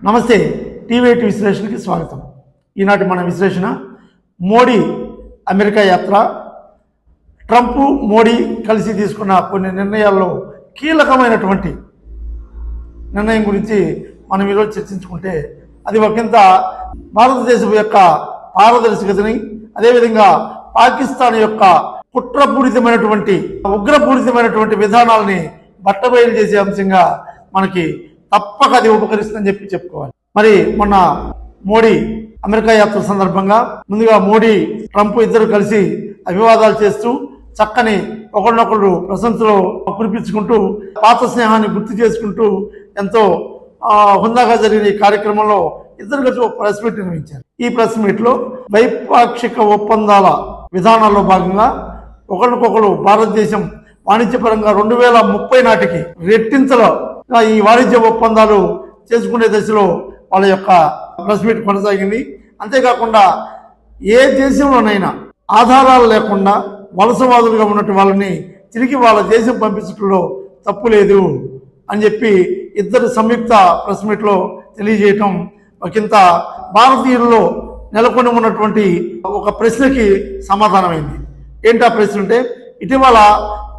నమస్తే టీవీ8 విశ్లేషణకి స్వాగతం। ఈనాటి మన విశ్లేషణ మోడీ అమెరికా యాత్ర, ట్రంప్ మోడీ కలిసి తీసుకున్న కొన్ని నిర్ణయాల్లో కీలకమైనటువంటి నిర్ణయం గురించి మనం ఈరోజు చర్చించుకుంటే అది ఒకంత భారతదేశం యొక్క పారదర్శకతని, అదేవిధంగా పాకిస్తాన్ యొక్క కుట్రపూరితమైనటువంటి ఉగ్రపూరితమైనటువంటి విధానాలని బట్టబయలు చేసే అంశంగా మనకి తప్పక అది ఉపకరిస్తుందని చెప్పుకోవాలి। మరి మొన్న మోడీ అమెరికా యాత్ర సందర్భంగా ముందుగా మోడీ ట్రంప్ ఇద్దరు కలిసి అభివాదాలు చేస్తూ చక్కని ఒకరినొకరు ప్రశంసలో కురిపించుకుంటూ పాత స్నేహాన్ని గుర్తు చేసుకుంటూ ఎంతో హుందాగా జరిగిన ఈ కార్యక్రమంలో ఇద్దరు కలిసి ఒక ప్రెస్ మీట్ నిర్వహించారు। ఈ ప్రెస్ మీట్ లో ద్వైపాక్షిక ఒప్పందాల విధానాల్లో భాగంగా ఒకరికొకరు భారతదేశం వాణిజ్యపరంగా 2030 నాటికి రెట్టింతలో ఈ వాణిజ్య ఒప్పందాలు చేసుకునే దశలో వాళ్ళ యొక్క ప్రెస్ మీట్ కొనసాగింది। అంతేకాకుండా ఏ దేశంలోనైనా ఆధారాలు లేకుండా వలసవాదులుగా ఉన్నట్టు వాళ్ళని తిరిగి వాళ్ళ దేశం పంపించడంలో తప్పు లేదు అని చెప్పి ఇద్దరు సంయుక్త ప్రెస్ మీట్లో తెలియజేయటం ఒకంత భారతీయుల్లో నెలకొని ఉన్నటువంటి ఒక ప్రశ్నకి సమాధానమైంది। ఏంటా ప్రశ్న అంటే, ఇటీవల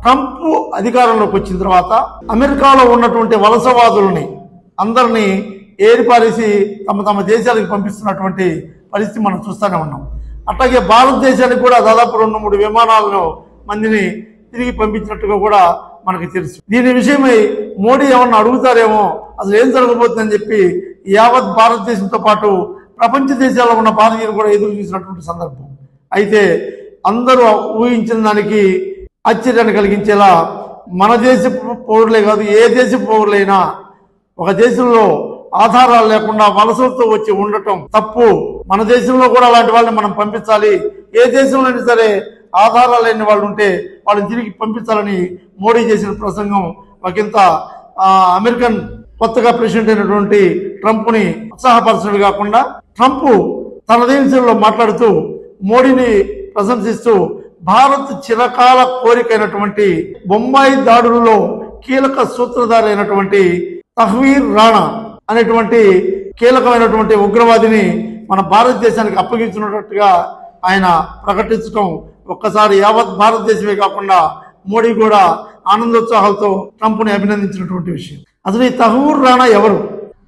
ట్రంప్ అధికారంలోకి వచ్చిన తర్వాత అమెరికాలో ఉన్నటువంటి వలసవాదులని అందరినీ ఏరిపారేసి తమ తమ దేశాలకు పంపిస్తున్నటువంటి పరిస్థితి మనం చూస్తూనే ఉన్నాం। అట్లాగే భారతదేశానికి కూడా దాదాపు 2-3 విమానాలను మందిని తిరిగి పంపించినట్టుగా కూడా మనకి తెలుసు। దీని విషయమై మోడీ ఏమన్నా అడుగుతారేమో, అసలు ఏం జరగబోతుందని చెప్పి యావత్ భారతదేశంతో పాటు ప్రపంచ దేశాల్లో ఉన్న భారతీయులు కూడా ఎదురు చూసినటువంటి సందర్భం। అయితే అందరూ ఊహించిన దానికి ఆశ్చర్యాన్ని కలిగించేలా మన దేశ పౌరులే కాదు, ఏ దేశ పౌరులైనా ఒక దేశంలో ఆధారాలు లేకుండా వలసలతో వచ్చి ఉండటం తప్పు, మన దేశంలో కూడా అలాంటి వాళ్ళని మనం పంపించాలి, ఏ దేశంలో సరే ఆధారాలు లేని వాళ్ళు ఉంటే వాళ్ళని తిరిగి పంపించాలని మోడీ చేసిన ప్రసంగం ఒకంత అమెరికన్ కొత్తగా ప్రెసిడెంట్ అయినటువంటి ట్రంప్ని ఉత్సాహపరచడమే కాకుండా ట్రంప్ తన దేశంలో మాట్లాడుతూ మోడీని ప్రశంసిస్తూ భారత్ చిరకాల కోరికైనటువంటి బొంబాయి దాడులలో కీలక సూత్రధారి అయినటువంటి తహ్వీర్ రాణా అనేటువంటి కీలకమైనటువంటి ఉగ్రవాదిని మన భారతదేశానికి అప్పగించినట్టుగా ఆయన ప్రకటించడం ఒక్కసారి యావత్ భారతదేశమే కాకుండా మోడీ కూడా ఆనందోత్సాహాలతో ట్రంప్ని అభినందించినటువంటి విషయం। అసలు ఈ తహ్వీర్ రాణా ఎవరు,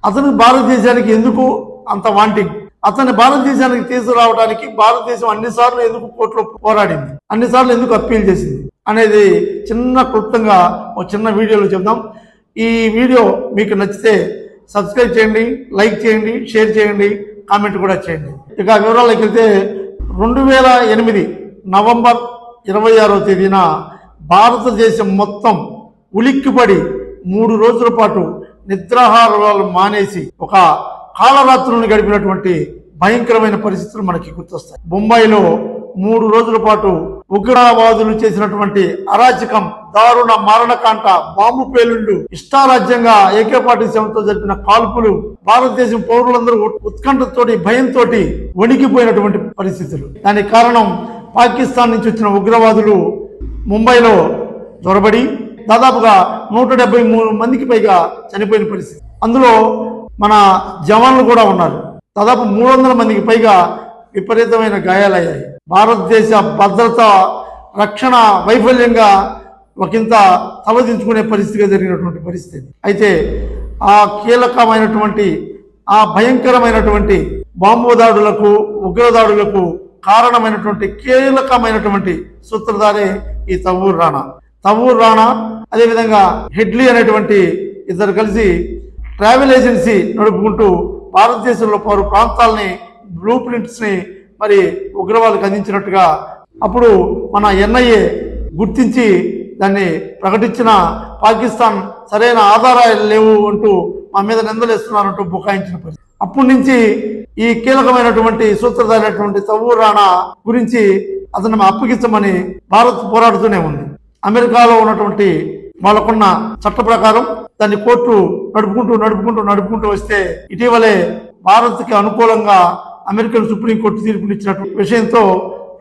అతను భారతదేశానికి ఎందుకు అంత వాంటింగ్, అతన్ని భారతదేశానికి తీసుకురావడానికి భారతదేశం అన్నిసార్లు ఎందుకు కోర్టులో పోరాడింది, అన్నిసార్లు ఎందుకు అప్పీల్ చేసింది అనేది చిన్న క్లుప్తంగా ఒక చిన్న వీడియోలో చెప్దాం। ఈ వీడియో మీకు నచ్చితే సబ్స్క్రైబ్ చేయండి, లైక్ చేయండి, షేర్ చేయండి, కామెంట్ కూడా చేయండి। ఇక వివరాల్లోకి వెళ్తే 2008 నవంబర్ 26వ తేదీన భారతదేశం మొత్తం ఉలిక్కిపడి 3 రోజుల పాటు నిద్రాహారాలు మానేసి ఒక కాలరాత్రులను గడిపినటువంటి భయంకరమైన పరిస్థితులు మనకి గుర్తొస్తాయి। బొంబాయిలో 3 రోజుల పాటు ఉగ్రవాదులు చేసినటువంటి అరాచకం, దారుణ మారణకాండ, బాంబు పేలుళ్లు, ఇష్టారాజ్యంగా AK-47తో జరిపిన కాల్పులు, భారతదేశం పౌరులందరూ ఉత్కంఠతోటి భయంతో వణికిపోయినటువంటి పరిస్థితులు। దానికి కారణం పాకిస్తాన్ నుంచి వచ్చిన ఉగ్రవాదులు ముంబైలో దొరబడి దాదాపుగా 173 మందికి పైగా చనిపోయిన పరిస్థితి। అందులో మన జవాన్లు కూడా ఉన్నారు, దాదాపు 300 మందికి పైగా విపరీతమైన గాయాలయ్యాయి। భారతదేశ భద్రత రక్షణ వైఫల్యంగా ఒకంత తలదించుకునే పరిస్థితిగా జరిగినటువంటి పరిస్థితి। అయితే ఆ కీలకమైనటువంటి ఆ భయంకరమైనటువంటి బాంబు దాడులకు, ఉగ్రదాడులకు కారణమైనటువంటి కీలకమైనటువంటి సూత్రధారే ఈ తహ్వీర్ రాణా, అదేవిధంగా హెడ్లీ అనేటువంటి ఇద్దరు కలిసి ట్రావెల్ ఏజెన్సీ నడుపుకుంటూ భారతదేశంలో పలు ప్రాంతాలని బ్లూ ప్రింట్స్ ని మరి ఉగ్రవాదులకు అందించినట్టుగా అప్పుడు మన NIA గుర్తించి దాన్ని ప్రకటించిన పాకిస్తాన్ సరైన ఆధారాలు లేవు అంటూ మా మీద నిందలేస్తున్నారంటూ బుకాయించిన పరిస్థితి। అప్పటి నుంచి ఈ కీలకమైనటువంటి సూత్రధారైనటువంటి తహ్వీర్ రాణా గురించి అతను అప్పగించమని భారత్ పోరాడుతూనే ఉంది। అమెరికాలో ఉన్నటువంటి వాళ్ళకున్న చట్ట ప్రకారం దాన్ని కోర్టు నడుపుకుంటూ వస్తే ఇటీవలే భారత్కి అనుకూలంగా అమెరికన్ సుప్రీంకోర్టు తీర్పునిచ్చినటువంటి విషయంతో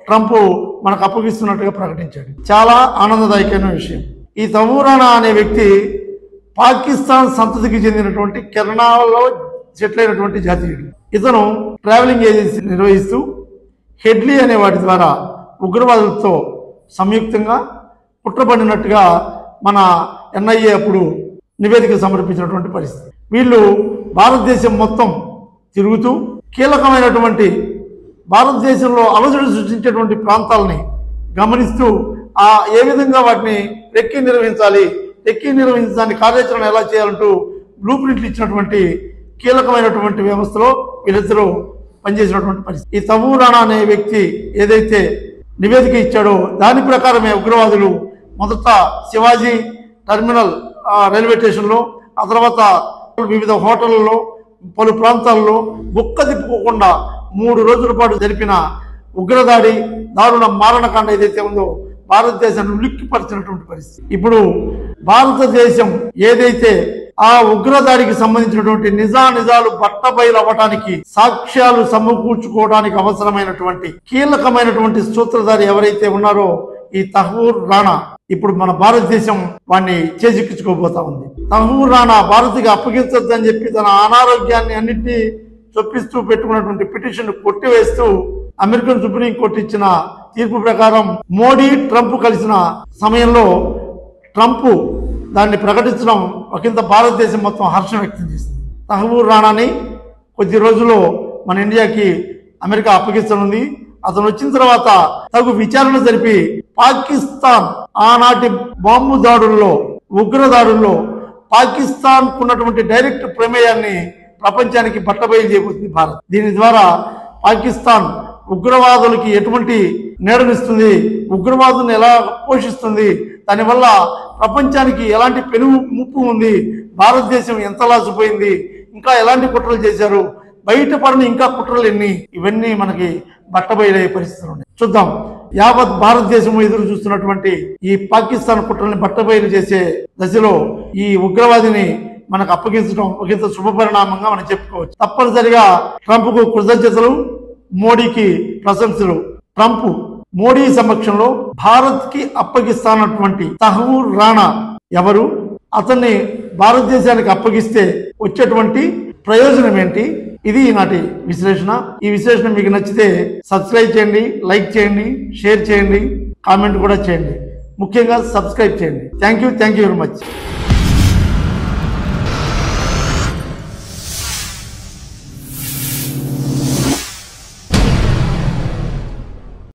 ట్రంప్ మనకు అప్పగిస్తున్నట్టుగా ప్రకటించాడు। చాలా ఆనందదాయకమైన విషయం। ఈ తహ్వీర్ రాణా అనే వ్యక్తి పాకిస్తాన్ సంతతికి చెందినటువంటి కెరళలో సెటిల్ అయినటువంటి జాతీయుడు. ఇతను ట్రావెలింగ్ ఏజెన్సీ నిర్వహిస్తూ హెడ్లీ అనే వాటి ద్వారా ఉగ్రవాదులతో సంయుక్తంగా కుట్రపడినట్టుగా మన ఎన్ఐఏ అప్పుడు నివేదిక సమర్పించినటువంటి పరిస్థితి. వీళ్ళు భారతదేశం మొత్తం తిరుగుతూ కీలకమైనటువంటి భారతదేశంలో అలజడి సృష్టించేటువంటి ప్రాంతాలని గమనిస్తూ ఏ విధంగా వాటిని నిర్వహించాలని కార్యాచరణ ఎలా చేయాలంటూ బ్లూ ప్రింట్లు ఇచ్చినటువంటి కీలకమైనటువంటి వ్యవస్థలో వీళ్ళిద్దరూ పనిచేసినటువంటి పరిస్థితి. ఈ తహూర్ రాణా అనే వ్యక్తి ఏదైతే నివేదిక ఇచ్చాడో దాని ప్రకారమే ఉగ్రవాదులు మొదట శివాజీ టెర్మినల్ రైల్వే స్టేషన్లో, ఆ తర్వాత వివిధ హోటళ్లలో, పలు ప్రాంతాల్లో బుక్క తిప్పుకోకుండా 3 రోజుల పాటు జరిపిన ఉగ్రదాడి, దారుణ మారణకాండ ఏదైతే ఉందో భారతదేశాన్ని ఉలిక్కిపరిచినటువంటి పరిస్థితి. ఇప్పుడు భారతదేశం ఏదైతే ఆ ఉగ్రదాడికి సంబంధించినటువంటి నిజాలు బట్టబయలు అవ్వడానికి, సాక్ష్యాలు సమకూర్చుకోవడానికి అవసరమైనటువంటి కీలకమైనటువంటి సూత్రధారి ఎవరైతే ఉన్నారో ఈ తహూర్ రాణా, ఇప్పుడు మన భారతదేశం వాడిని చేజిక్కించుకోబోతా ఉంది. తహూర్ రాణా భారత్కి అప్పగించొద్దని చెప్పి తన అనారోగ్యాన్ని అన్నింటినీ చొప్పిస్తూ పెట్టుకున్నటువంటి పిటిషన్ కొట్టివేస్తూ అమెరికన్ సుప్రీంకోర్టు ఇచ్చిన తీర్పు ప్రకారం మోడీ ట్రంప్ కలిసిన సమయంలో ట్రంప్ దాన్ని ప్రకటించడం ఒకంత భారతదేశం మొత్తం హర్షం వ్యక్తం చేసింది. తహూర్ రాణాని కొద్ది రోజుల్లో మన ఇండియాకి అమెరికా అప్పగిస్తనుంది. అతను వచ్చిన తర్వాత తగు విచారణ జరిపి పాకిస్తాన్ ఆనాటి బాంబు దాడుల్లో, ఉగ్రదాడుల్లో పాకిస్తాన్ ఉన్నటువంటి డైరెక్ట్ ప్రమేయాన్ని ప్రపంచానికి బట్టబయలు చేయబోతుంది భారత్. దీని ద్వారా పాకిస్తాన్ ఉగ్రవాదులకి ఎటువంటి నీడనిస్తుంది, ఉగ్రవాదులను ఎలా పోషిస్తుంది, దానివల్ల ప్రపంచానికి ఎలాంటి ముప్పు ఉంది, భారతదేశం ఎంత లాసిపోయింది, ఇంకా ఎలాంటి కుట్రలు చేశారు, బయటపడిన ఇంకా కుట్రలు ఎన్ని, ఇవన్నీ మనకి బట్టబయలయ్యే పరిస్థితులు ఉన్నాయి. చూద్దాం. యావత్ భారతదేశం ఎదురు చూస్తున్నటువంటి ఈ పాకిస్తాన్ కుట్రల్ని బట్టబయలు చేసే దశలో ఈ ఉగ్రవాదిని మనకు అప్పగించడం ఒకంత శుభ పరిణామంగా మనం చెప్పుకోవచ్చు. తప్పనిసరిగా ట్రంప్కు కృతజ్ఞతలు, మోడీకి ప్రశంసలు. ట్రంప్ మోడీ సమక్షంలో భారత్ కి అప్పగిస్తానటువంటి తహూర్ రాణా ఎవరు, అతన్ని భారతదేశానికి అప్పగిస్తే వచ్చేటువంటి ప్రయోజనం ఏంటి, ఇది ఈనాటి విశ్లేషణ. ఈ విశ్లేషణ మీకు నచ్చితే సబ్స్క్రైబ్ చేయండి, లైక్ చేయండి, షేర్ చేయండి, కామెంట్ కూడా చేయండి. ముఖ్యంగా సబ్స్క్రైబ్ చేయండి. Thank you very much.